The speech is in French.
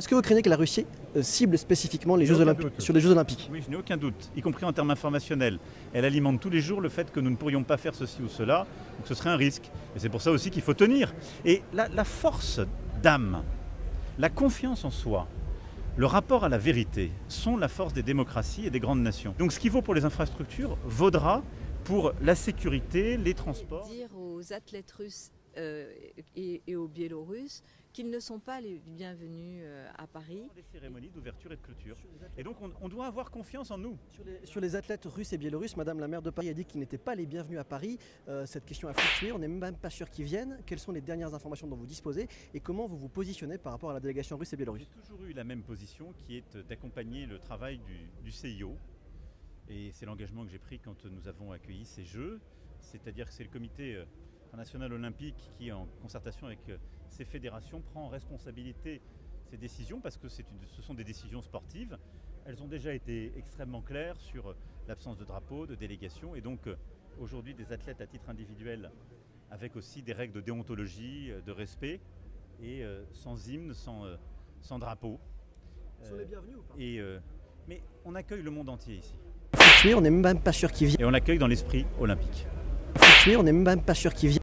Est-ce que vous craignez que la Russie cible spécifiquement les J'ai Jeux aucun Olympiques, doute. sur les Jeux Olympiques? Oui, je n'ai aucun doute, y compris en termes informationnels. Elle alimente tous les jours le fait que nous ne pourrions pas faire ceci ou cela, donc ce serait un risque. Et c'est pour ça aussi qu'il faut tenir. Et la force d'âme, la confiance en soi, le rapport à la vérité sont la force des démocraties et des grandes nations. Donc ce qui vaut pour les infrastructures vaudra pour la sécurité, les transports. Dire aux athlètes russes et aux Biélorusses qu'ils ne sont pas les bienvenus à Paris. Des cérémonies d'ouverture et de clôture. Et donc on doit avoir confiance en nous. Sur les athlètes russes et biélorusses, Madame la maire de Paris a dit qu'ils n'étaient pas les bienvenus à Paris. Cette question a fluctué, on n'est même pas sûr qu'ils viennent. Quelles sont les dernières informations dont vous disposez et comment vous vous positionnez par rapport à la délégation russe et biélorusse? J'ai toujours eu la même position qui est d'accompagner le travail du CIO. Et c'est l'engagement que j'ai pris quand nous avons accueilli ces Jeux. C'est-à-dire que c'est le comité international olympique qui, en concertation avec ces fédérations, prend en responsabilité ces décisions parce que ce sont des décisions sportives. Elles ont déjà été extrêmement claires sur l'absence de drapeau, de délégation et donc aujourd'hui des athlètes à titre individuel avec aussi des règles de déontologie, de respect et sans hymne, sans drapeau. Ils sont les bienvenus ou pas? Mais on accueille le monde entier ici. On n'est même pas sûr qu'ils viennent. Et on l'accueille dans l'esprit olympique. On n'est même pas sûr qu'ils viennent.